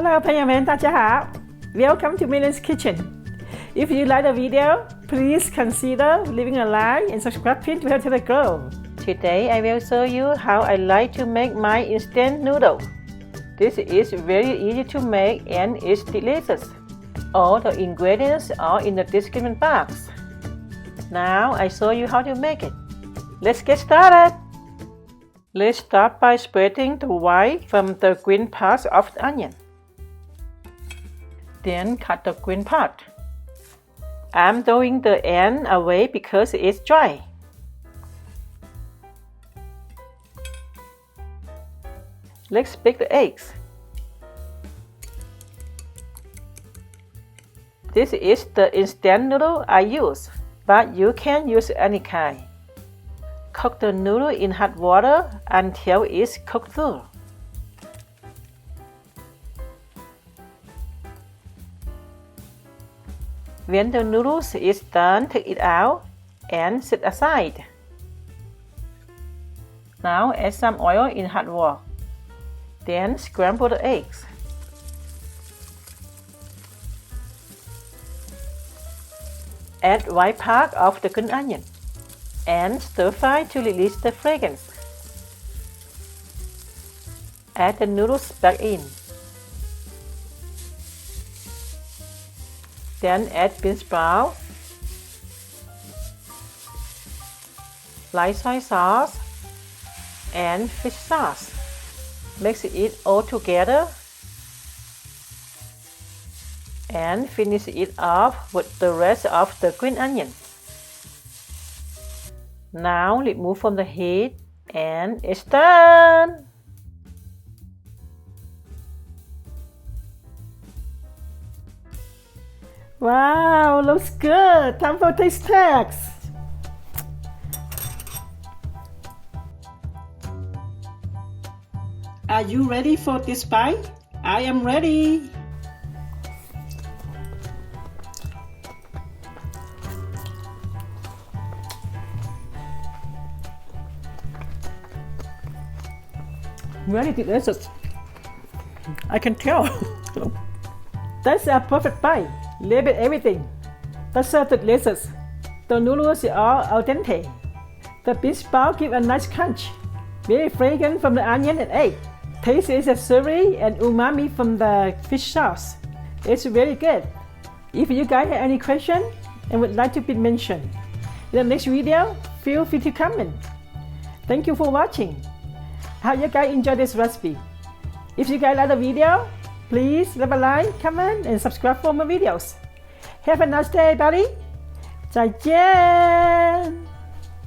Hello 朋友们，大家好 Welcome to Lian's Kitchen. If you like the video, please consider leaving a like and subscribing to help the grow. Today I will show you how I like to make my instant noodle. This is very easy to make and it's delicious. All the ingredients are in the description box. Now I show you how to make it. Let's get started. Let's start by spreading the white from the green parts of the onion. Then cut the green part. I'm throwing the end away because it's dry. Let's beat the eggs. This is the instant noodle I use, but you can use any kind. Cook the noodle in hot water until it's cooked through. When the noodles is done, take it out and set aside. Now add some oil in hot water. Then scramble the eggs. Add white part of the green onion and stir fry to release the fragrance. Add the noodles back in. Then add beansprouts, light soy sauce, and fish sauce. Mix it all together and finish it off with the rest of the green onion. Now remove from the heat and it's done! Wow, looks good! Time for taste test! Are you ready for this bite? I am ready! Very delicious. I can tell. That's a perfect bite. Label everything. That's so delicious. The noodles are authentic. The beansprout give a nice crunch. Very fragrant from the onion and egg. Taste is savory and umami from the fish sauce. It's very good. If you guys have any question and would like to be mentioned in the next video, feel free to comment. Thank you for watching. I hope you guys enjoy this recipe. If you guys like the video, please leave a like, comment, and subscribe for more videos. Have a nice day, buddy. 再见。